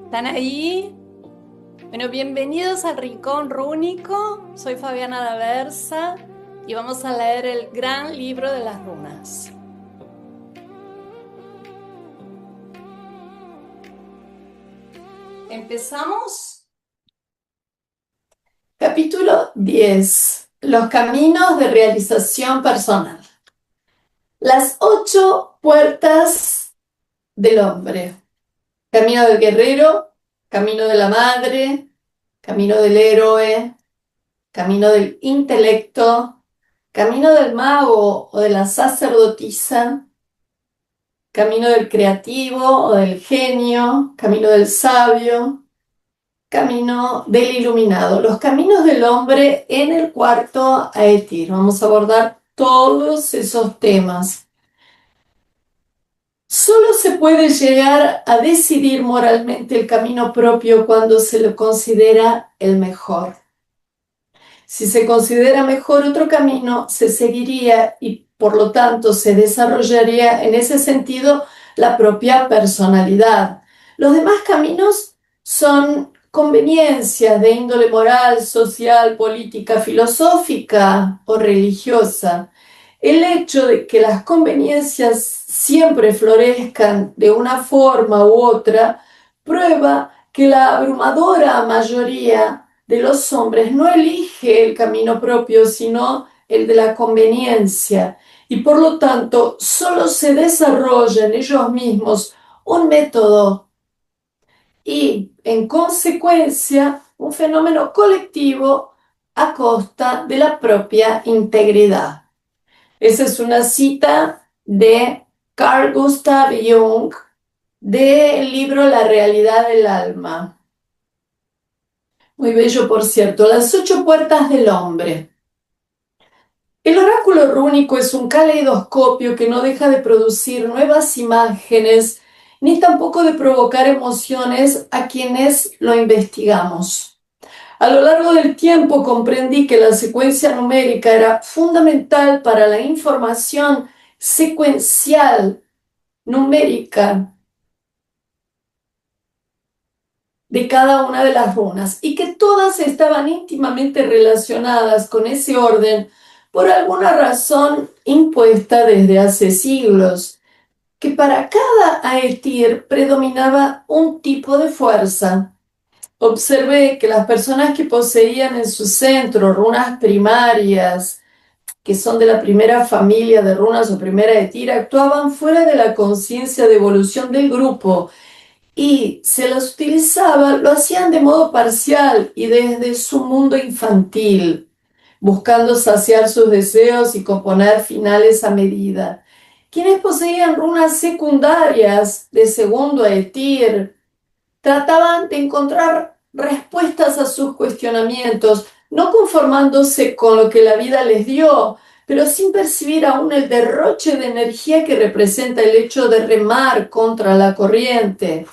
¿Están ahí? Bueno, bienvenidos al Rincón Rúnico. Soy Fabiana Daversa y vamos a leer el gran libro de las runas. ¿Empezamos? Capítulo 10. Los caminos de realización personal. Las 8 puertas del hombre. Camino del guerrero, camino de la madre, camino del héroe, camino del intelecto, camino del mago o de la sacerdotisa, camino del creativo o del genio, camino del sabio, camino del iluminado. Los caminos del hombre en el cuarto Aetir. Vamos a abordar todos esos temas. Solo se puede llegar a decidir moralmente el camino propio cuando se lo considera el mejor. Si se considera mejor otro camino, se seguiría y por lo tanto se desarrollaría en ese sentido la propia personalidad. Los demás caminos son conveniencias de índole moral, social, política, filosófica o religiosa. El hecho de que las conveniencias siempre florezcan de una forma u otra prueba que la abrumadora mayoría de los hombres no elige el camino propio, sino el de la conveniencia, y por lo tanto solo se desarrolla en ellos mismos un método y, en consecuencia, un fenómeno colectivo a costa de la propia integridad. Esa es una cita de Carl Gustav Jung del libro La realidad del alma. Muy bello, por cierto. Las 8 puertas del hombre. El oráculo rúnico es un caleidoscopio que no deja de producir nuevas imágenes, ni tampoco de provocar emociones a quienes lo investigamos. A lo largo del tiempo comprendí que la secuencia numérica era fundamental para la información secuencial numérica de cada una de las runas y que todas estaban íntimamente relacionadas con ese orden por alguna razón impuesta desde hace siglos, que para cada Aetir predominaba un tipo de fuerza. Observé que las personas que poseían en su centro runas primarias, que son de la primera familia de runas o primera Aetir, actuaban fuera de la conciencia de evolución del grupo y se las utilizaba, lo hacían de modo parcial y desde su mundo infantil, buscando saciar sus deseos y componer finales a medida. Quienes poseían runas secundarias de segundo Aetir trataban de encontrar respuestas a sus cuestionamientos, no conformándose con lo que la vida les dio, pero sin percibir aún el derroche de energía que representa el hecho de remar contra la corriente.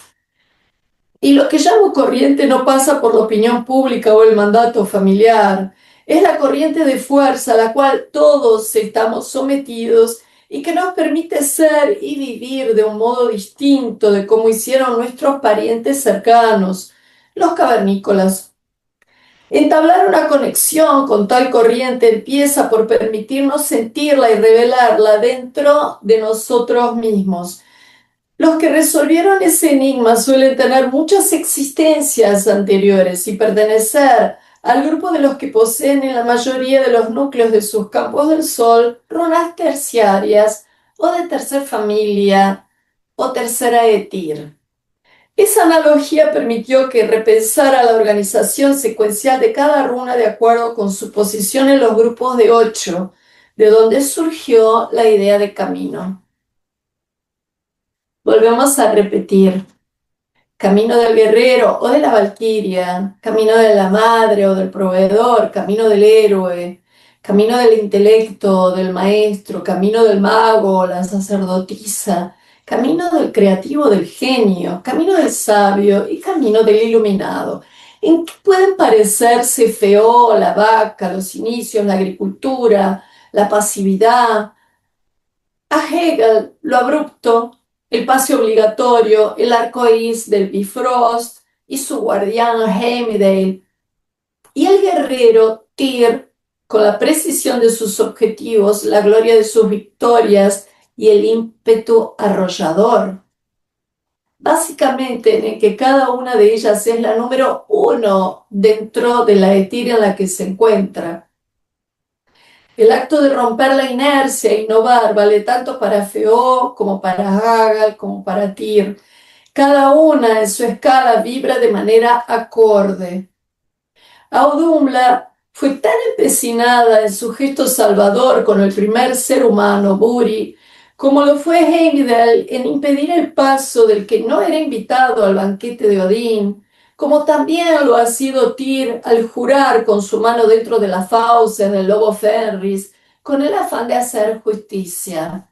Y lo que llamo corriente no pasa por la opinión pública o el mandato familiar. Es la corriente de fuerza a la cual todos estamos sometidos y que nos permite ser y vivir de un modo distinto de como hicieron nuestros parientes cercanos, los cavernícolas. Entablar una conexión con tal corriente empieza por permitirnos sentirla y revelarla dentro de nosotros mismos. Los que resolvieron ese enigma suelen tener muchas existencias anteriores y pertenecer al grupo de los que poseen en la mayoría de los núcleos de sus campos del sol runas terciarias o de tercer familia o tercera Etir. Esa analogía permitió que repensara la organización secuencial de cada runa de acuerdo con su posición en los grupos de 8, de donde surgió la idea de camino. Volvemos a repetir. Camino del guerrero o de la valquiria, camino de la madre o del proveedor, camino del héroe, camino del intelecto o del maestro, camino del mago o la sacerdotisa, camino del creativo, del genio, camino del sabio y camino del iluminado. ¿En qué pueden parecerse Feó, la vaca, los inicios, la agricultura, la pasividad? A Hegel, lo abrupto, el pase obligatorio, el arco iris del Bifrost, y su guardián Heimdall, y el guerrero Tyr, con la precisión de sus objetivos, la gloria de sus victorias y el ímpetu arrollador. Básicamente, en el que cada una de ellas es la número uno dentro de la Etir en la que se encuentra. El acto de romper la inercia e innovar vale tanto para Feó como para Hagal como para Tyr. Cada una en su escala vibra de manera acorde. Audhumla fue tan empecinada en su gesto salvador con el primer ser humano, Buri, como lo fue Heimdall en impedir el paso del que no era invitado al banquete de Odín, como también lo ha sido Tyr al jurar con su mano dentro de las fauces del lobo Fenris, con el afán de hacer justicia.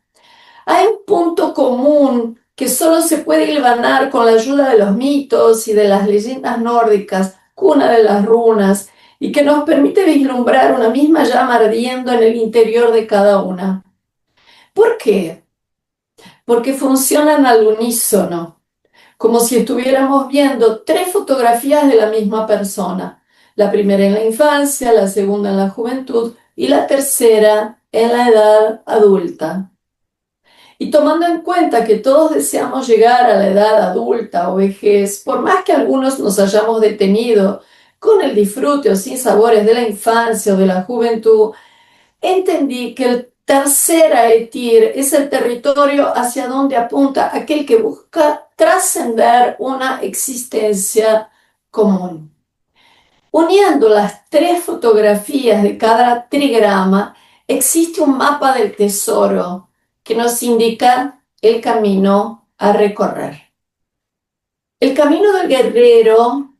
Hay un punto común que solo se puede hilvanar con la ayuda de los mitos y de las leyendas nórdicas, cuna de las runas, y que nos permite vislumbrar una misma llama ardiendo en el interior de cada una. ¿Por qué? Porque funcionan al unísono, como si estuviéramos viendo tres fotografías de la misma persona. La primera en la infancia, la segunda en la juventud y la tercera en la edad adulta. Y tomando en cuenta que todos deseamos llegar a la edad adulta o vejez, por más que algunos nos hayamos detenido con el disfrute o sin sabores de la infancia o de la juventud, entendí que el tercer Aetir es el territorio hacia donde apunta aquel que busca trascender una existencia común. Uniendo las tres fotografías de cada trigrama, existe un mapa del tesoro que nos indica el camino a recorrer. El camino del guerrero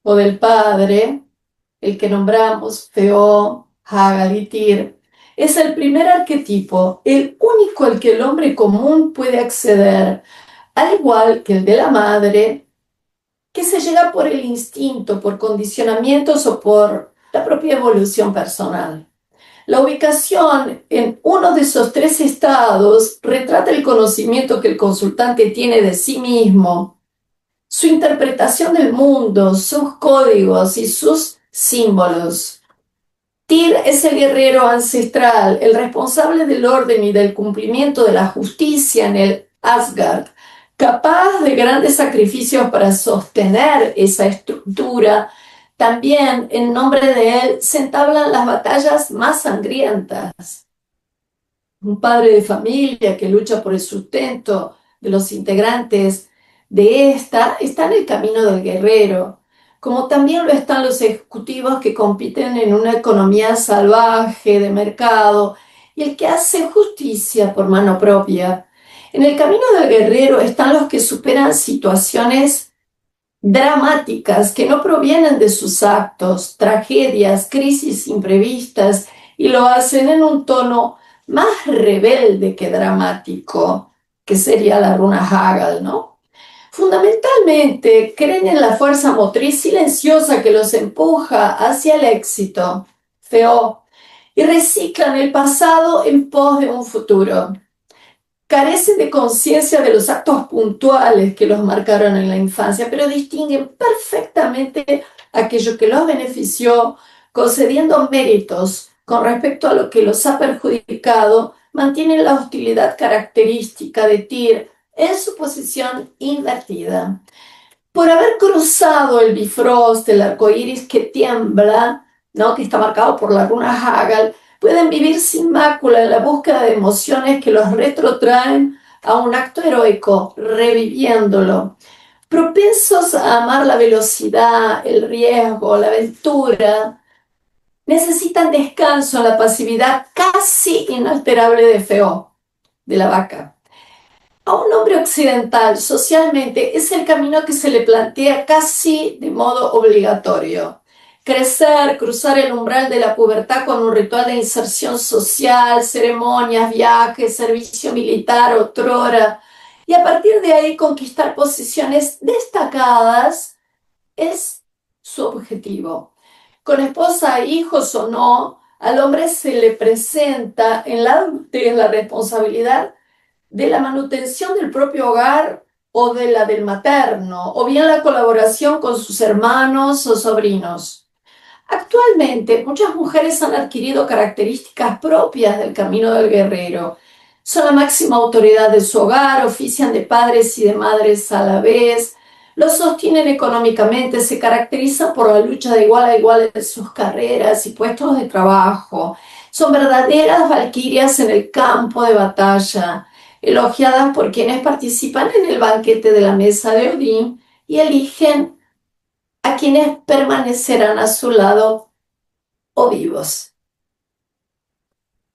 o del padre, el que nombramos Feó, Hagal y Tyr, es el primer arquetipo, el único al que el hombre común puede acceder, al igual que el de la madre, que se llega por el instinto, por condicionamientos o por la propia evolución personal. La ubicación en uno de esos tres estados retrata el conocimiento que el consultante tiene de sí mismo, su interpretación del mundo, sus códigos y sus símbolos. Tyr es el guerrero ancestral, el responsable del orden y del cumplimiento de la justicia en el Asgard, capaz de grandes sacrificios para sostener esa estructura. También, en nombre de él, se entablan las batallas más sangrientas. Un padre de familia que lucha por el sustento de los integrantes de esta está en el camino del guerrero, como también lo están los ejecutivos que compiten en una economía salvaje de mercado y el que hace justicia por mano propia. En el camino del guerrero están los que superan situaciones dramáticas que no provienen de sus actos, tragedias, crisis imprevistas, y lo hacen en un tono más rebelde que dramático, que sería la runa Hagal, ¿no? Fundamentalmente creen en la fuerza motriz silenciosa que los empuja hacia el éxito, Feó, y reciclan el pasado en pos de un futuro. Carecen de conciencia de los actos puntuales que los marcaron en la infancia, pero distinguen perfectamente aquello que los benefició, concediendo méritos con respecto a lo que los ha perjudicado, mantienen la hostilidad característica de Tyr en su posición invertida. Por haber cruzado el Bifrost, el arco iris que tiembla, ¿no?, que está marcado por la runa Hagal, pueden vivir sin mácula en la búsqueda de emociones que los retrotraen a un acto heroico, reviviéndolo. Propensos a amar la velocidad, el riesgo, la aventura, necesitan descanso en la pasividad casi inalterable de Feó, de la vaca. A un hombre occidental, socialmente, es el camino que se le plantea casi de modo obligatorio. Crecer, cruzar el umbral de la pubertad con un ritual de inserción social, ceremonias, viajes, servicio militar, otrora, y a partir de ahí conquistar posiciones destacadas es su objetivo. Con esposa, hijos o no, al hombre se le presenta en la adultez la responsabilidad de la manutención del propio hogar o de la del materno, o bien la colaboración con sus hermanos o sobrinos. Actualmente, muchas mujeres han adquirido características propias del camino del guerrero. Son la máxima autoridad de su hogar, ofician de padres y de madres a la vez, los sostienen económicamente, se caracterizan por la lucha de igual a igual en sus carreras y puestos de trabajo. Son verdaderas valquirias en el campo de batalla, elogiadas por quienes participan en el banquete de la mesa de Odín y eligen a quienes permanecerán a su lado o vivos.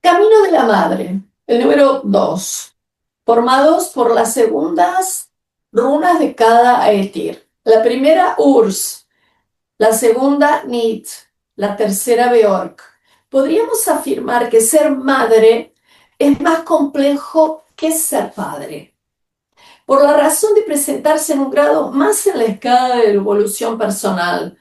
Camino de la Madre, el número 2, formados por las segundas runas de cada Aetir. La primera Urs, la segunda Nit, la tercera Beork. Podríamos afirmar que ser madre es más complejo que ser padre, por la razón de presentarse en un grado más en la escala de la evolución personal.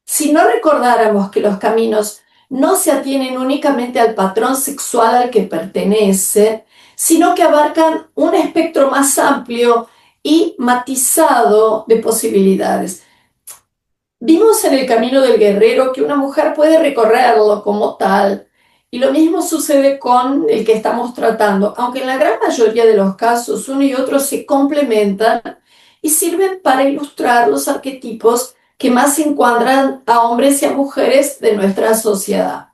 Si no recordáramos que los caminos no se atienen únicamente al patrón sexual al que pertenece, sino que abarcan un espectro más amplio y matizado de posibilidades. Vimos en el camino del guerrero que una mujer puede recorrerlo como tal, y lo mismo sucede con el que estamos tratando, aunque en la gran mayoría de los casos uno y otro se complementan y sirven para ilustrar los arquetipos que más encuadran a hombres y a mujeres de nuestra sociedad.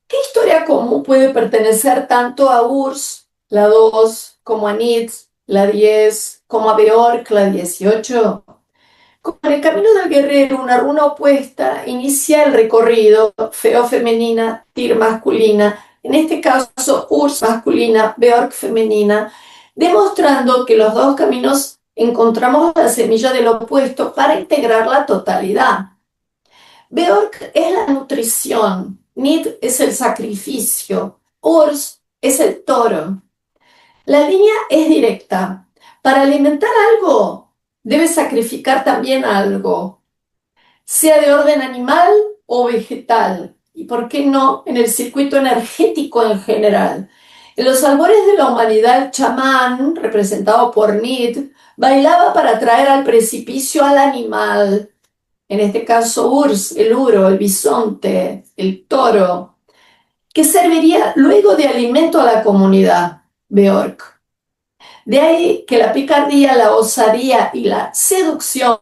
¿Qué historia común puede pertenecer tanto a Urs, la 2, como a Nitz, la 10, como a Beork, la 18? Como en el camino del guerrero, una runa opuesta inicia el recorrido, Feo femenina, Tyr masculina, en este caso Urs masculina, Beork femenina, demostrando que los dos caminos encontramos la semilla del opuesto para integrar la totalidad. Beork es la nutrición, Nid es el sacrificio, Urs es el toro. La línea es directa. Para alimentar algo, debe sacrificar también algo, sea de orden animal o vegetal, y por qué no en el circuito energético en general. En los albores de la humanidad, el chamán, representado por Nid, bailaba para atraer al precipicio al animal, en este caso Urs, el uro, el bisonte, el toro, que serviría luego de alimento a la comunidad, Beork. De ahí que la picardía, la osadía y la seducción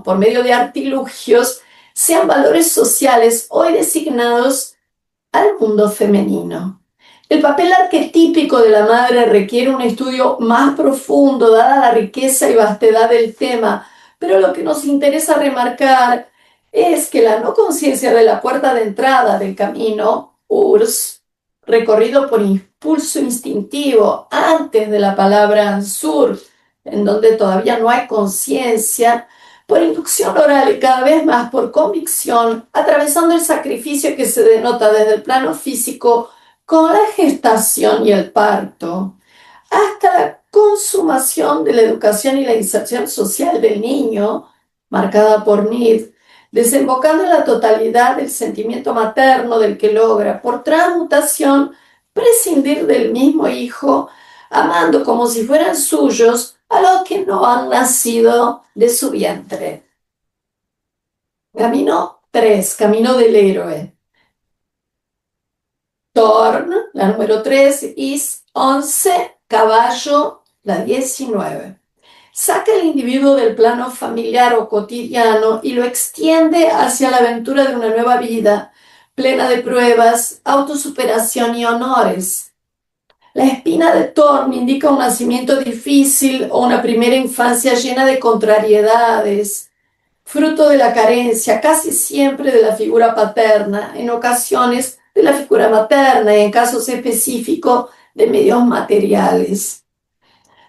por medio de artilugios sean valores sociales hoy designados al mundo femenino. El papel arquetípico de la madre requiere un estudio más profundo, dada la riqueza y vastedad del tema, pero lo que nos interesa remarcar es que la no conciencia de la puerta de entrada del camino, Urs, recorrido por impulso instintivo antes de la palabra sur, en donde todavía no hay conciencia, por inducción oral y cada vez más por convicción, atravesando el sacrificio que se denota desde el plano físico con la gestación y el parto, hasta la consumación de la educación y la inserción social del niño, marcada por Nid, desembocando en la totalidad del sentimiento materno del que logra, por transmutación, prescindir del mismo hijo, amando como si fueran suyos a los que no han nacido de su vientre. Camino 3, camino del héroe. Torn, la número 3, Is 11, caballo, la 19. Saca el individuo del plano familiar o cotidiano y lo extiende hacia la aventura de una nueva vida, plena de pruebas, autosuperación y honores. La espina de Thorn indica un nacimiento difícil o una primera infancia llena de contrariedades, fruto de la carencia, casi siempre de la figura paterna, en ocasiones de la figura materna y en casos específicos de medios materiales.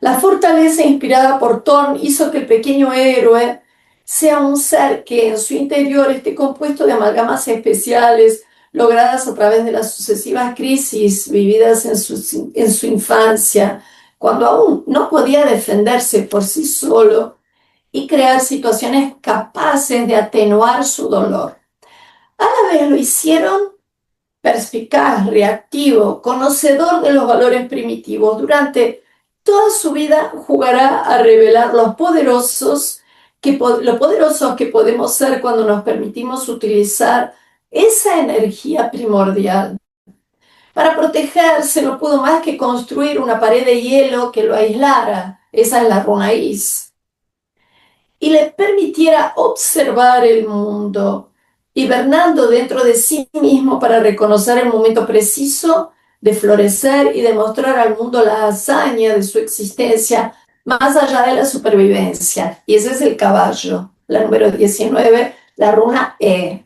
La fortaleza inspirada por Thorn hizo que el pequeño héroe sea un ser que en su interior esté compuesto de amalgamas especiales logradas a través de las sucesivas crisis vividas en su infancia, cuando aún no podía defenderse por sí solo y crear situaciones capaces de atenuar su dolor. A la vez lo hicieron perspicaz, reactivo, conocedor de los valores primitivos. Durante Toda su vida jugará a revelar lo poderosos que podemos ser cuando nos permitimos utilizar esa energía primordial. Para protegerse no pudo más que construir una pared de hielo que lo aislara, esa es la runa Is, y le permitiera observar el mundo, hibernando dentro de sí mismo para reconocer el momento preciso de florecer y demostrar al mundo la hazaña de su existencia más allá de la supervivencia. Y ese es el caballo, la número 19, la runa E.